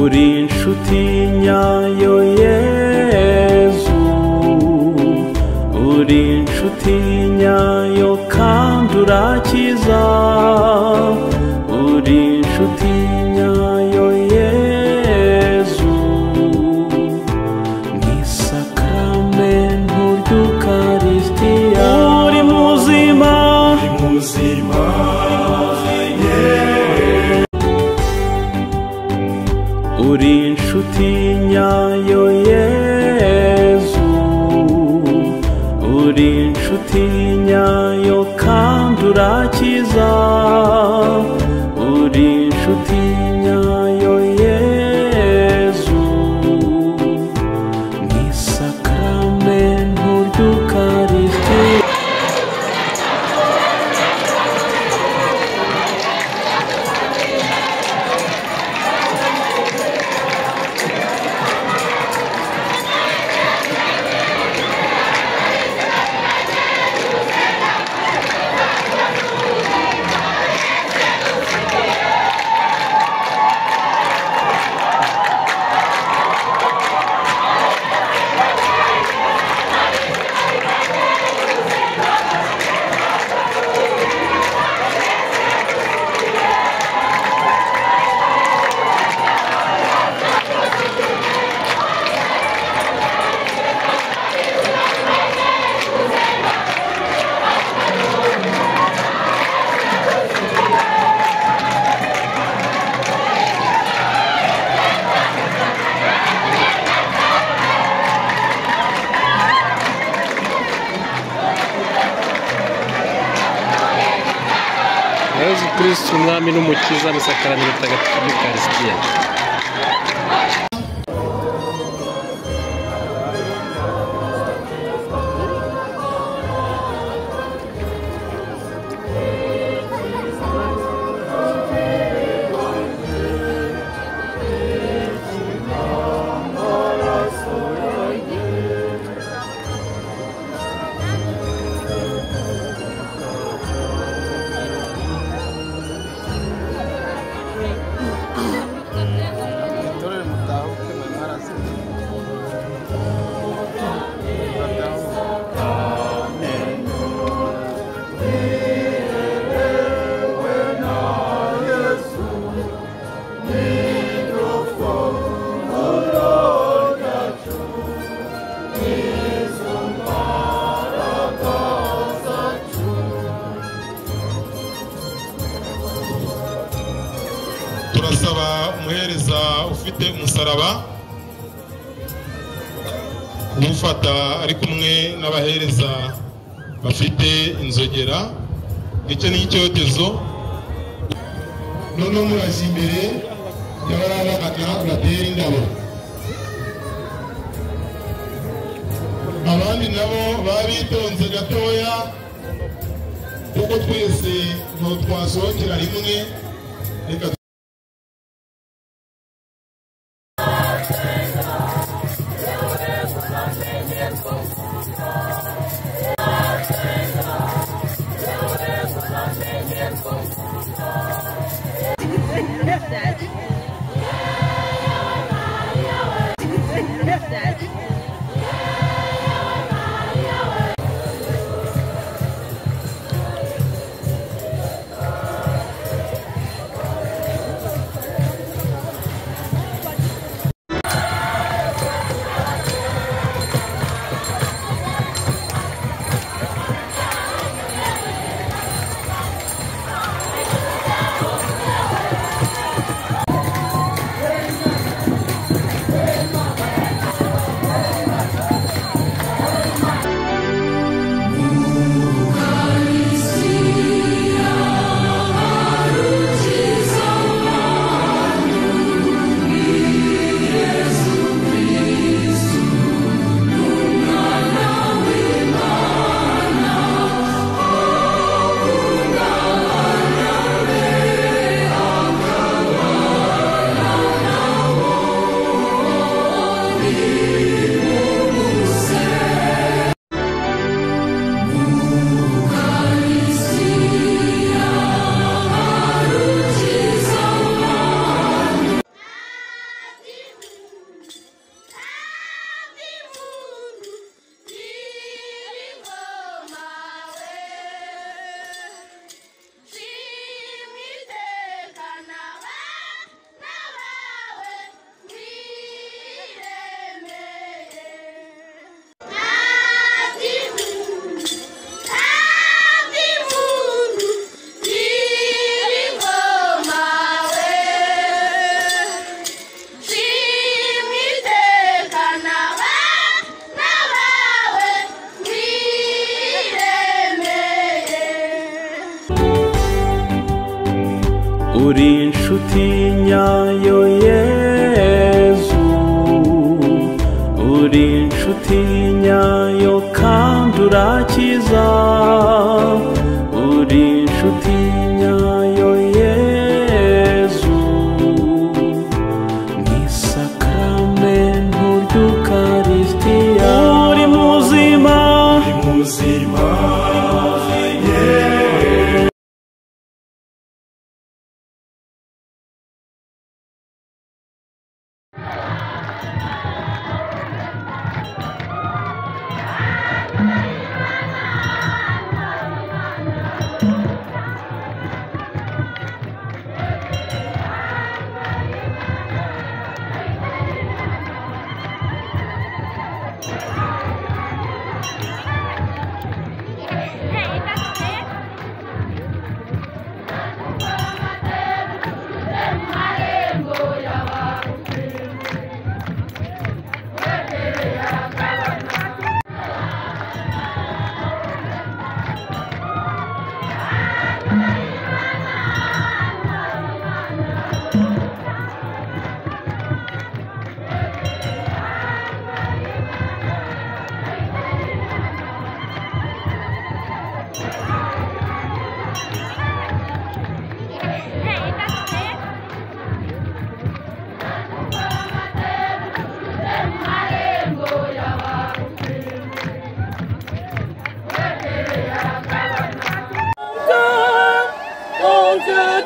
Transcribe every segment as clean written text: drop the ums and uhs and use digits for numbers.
uri inshuti nyayo Yezu, uri inshuti nyayo kandi urakiza, uri inshuti nyayo Yezu, mw'isakramento ry'Ukaristiya uri muzima, uri inshuti nyayo Yezu, uri inshuti nyayo kandi urakiza, uri inshuti nyayo Yezu, mw'isakramento ry'Ukaristiya. Yesu Kristo umwami n'umukiza n'isakramento ritagatifu ry'Ukaristiya. Turasaba umuhereza ufite umusaraba kumufata ari kumwe n'abahereza bafite inzogera, icyo ni icyotezo. Noneho muraje imbere y'abarabagana uratera indabo, abandi nabo babitonze gatoya kuko twese ngo twasohokera rimwe. Reka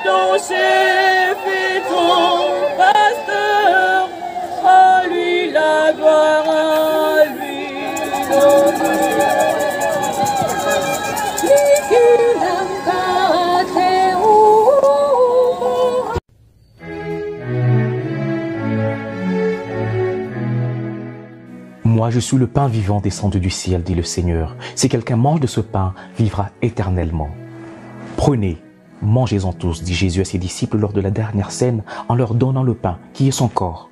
Ton chef et ton pasteur, à lui la gloire, à lui Moi, je suis le pain vivant descendu du ciel, dit le Seigneur. Si quelqu'un mange de ce pain, vivra éternellement. Prenez, mangez-en tous, dit Jésus à ses disciples lors de la dernière scène en leur donnant le pain, qui est son corps.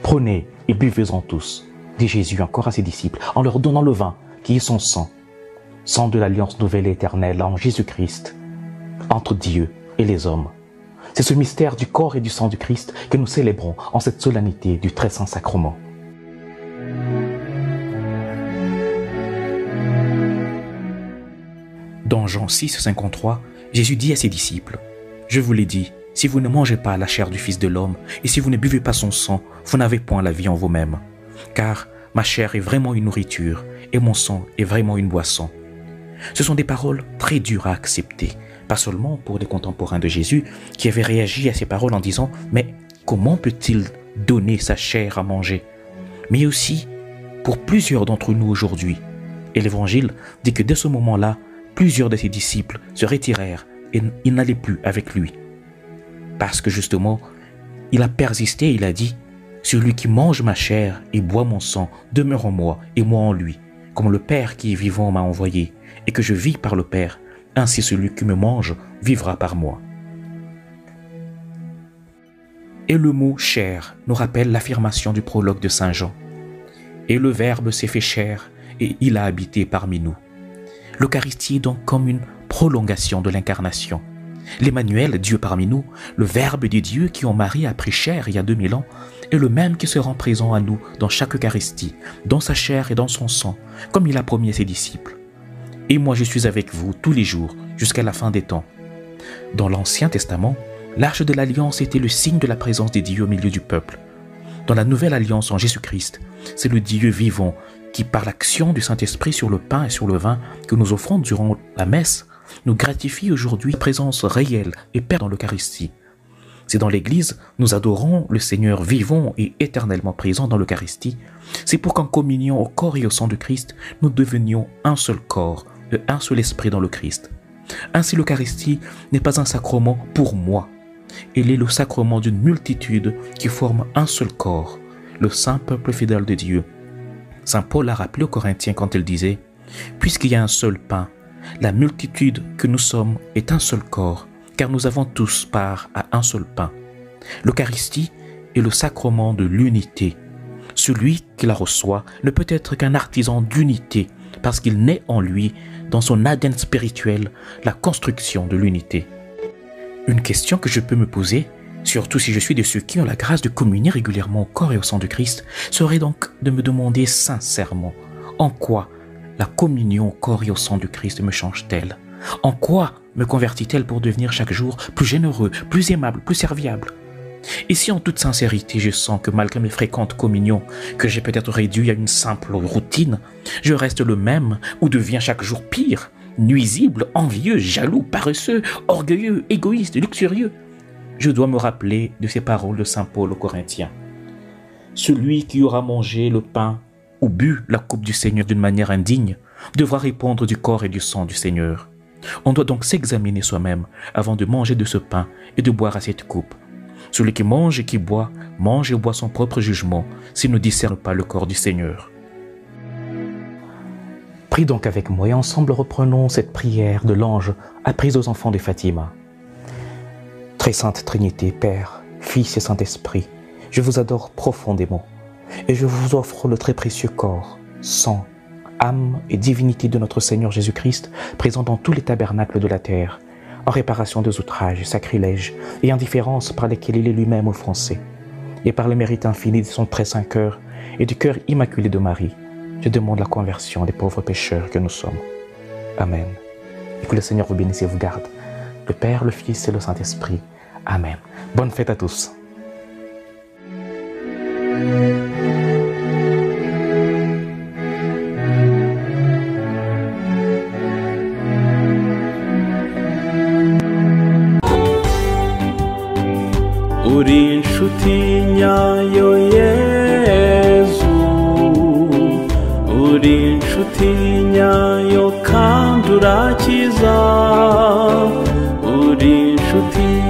Prenez et buvez-en tous, dit Jésus encore à ses disciples en leur donnant le vin, qui est son sang. Sang de l'alliance nouvelle et éternelle en Jésus-Christ, entre Dieu et les hommes. C'est ce mystère du corps et du sang du Christ que nous célébrons en cette solennité du très saint sacrement. Dans Jean 6, 53, Jésus dit à ses disciples, « Je vous l'ai dit, si vous ne mangez pas la chair du Fils de l'homme et si vous ne buvez pas son sang, vous n'avez point la vie en vous-même. Car ma chair est vraiment une nourriture et mon sang est vraiment une boisson. » Ce sont des paroles très dures à accepter, pas seulement pour les contemporains de Jésus qui avaient réagi à ces paroles en disant « Mais comment peut-il donner sa chair à manger ?» mais aussi pour plusieurs d'entre nous aujourd'hui. Et l'Évangile dit que dès ce moment-là, plusieurs de ses disciples se retirèrent et ils n'allaient plus avec lui. Parce que justement, il a persisté, il a dit « Celui qui mange ma chair et boit mon sang demeure en moi et moi en lui, comme le Père qui est vivant m'a envoyé, et que je vis par le Père, ainsi celui qui me mange vivra par moi. » Et le mot « chair » nous rappelle l'affirmation du prologue de Saint Jean. « Et le Verbe s'est fait chair, et il a habité parmi nous. » L'Eucharistie est donc comme une prolongation de l'incarnation. L'Emmanuel, Dieu parmi nous, le Verbe de Dieu qui en Marie a pris chair il y a 2000 ans, est le même qui se rend présent à nous dans chaque Eucharistie, dans sa chair et dans son sang, comme il a promis à ses disciples. « Et moi je suis avec vous tous les jours, jusqu'à la fin des temps. » Dans l'Ancien Testament, l'arche de l'Alliance était le signe de la présence des dieux au milieu du peuple. Dans la Nouvelle Alliance en Jésus-Christ, c'est le Dieu vivant qui, par l'action du Saint-Esprit sur le pain et sur le vin que nous offrons durant la messe, nous gratifie aujourd'hui présence réelle et père dans l'Eucharistie. C'est dans l'Église, nous adorons le Seigneur vivant et éternellement présent dans l'Eucharistie. C'est pour qu'en communion au corps et au sang de Christ, nous devenions un seul corps et un seul esprit dans le Christ. Ainsi, l'Eucharistie n'est pas un sacrement pour moi. Elle est le sacrement d'une multitude qui forme un seul corps, le saint peuple fidèle de Dieu. Saint Paul a rappelé aux Corinthiens quand il disait « Puisqu'il y a un seul pain, la multitude que nous sommes est un seul corps, car nous avons tous part à un seul pain. » L'Eucharistie est le sacrement de l'unité. Celui qui la reçoit ne peut être qu'un artisan d'unité, parce qu'il naît en lui, dans son ADN spirituel, la construction de l'unité. Une question que je peux me poser, surtout si je suis de ceux qui ont la grâce de communier régulièrement au corps et au sang de Christ, serait donc de me demander sincèrement en quoi la communion au corps et au sang du Christ me change-t-elle? En quoi me convertit-elle pour devenir chaque jour plus généreux, plus aimable, plus serviable? Et si en toute sincérité je sens que malgré mes fréquentes communions, que j'ai peut-être réduit à une simple routine, je reste le même ou deviens chaque jour pire, nuisible, envieux, jaloux, paresseux, orgueilleux, égoïste, luxurieux, je dois me rappeler de ces paroles de Saint Paul aux Corinthiens. Celui qui aura mangé le pain ou bu la coupe du Seigneur d'une manière indigne devra répondre du corps et du sang du Seigneur. On doit donc s'examiner soi-même avant de manger de ce pain et de boire à cette coupe. Celui qui mange et qui boit, mange et boit son propre jugement s'il ne discerne pas le corps du Seigneur. Prie donc avec moi et ensemble reprenons cette prière de l'ange apprise aux enfants de Fatima. Très sainte Trinité, Père, Fils et Saint-Esprit, je vous adore profondément et je vous offre le très précieux corps, sang, âme et divinité de notre Seigneur Jésus-Christ, présent dans tous les tabernacles de la terre, en réparation des outrages, sacrilèges et indifférences par lesquels il est lui-même offensé, et par le mérite infini de son très saint cœur et du cœur immaculé de Marie, je demande la conversion des pauvres pécheurs que nous sommes. Amen. Et que le Seigneur vous bénisse et vous garde, le Père, le Fils et le Saint-Esprit. Amen. Bonne fête à tous. uri inshuti nyayo Yezu, uri inshuti nyayo kandi urakiza, uri inshuti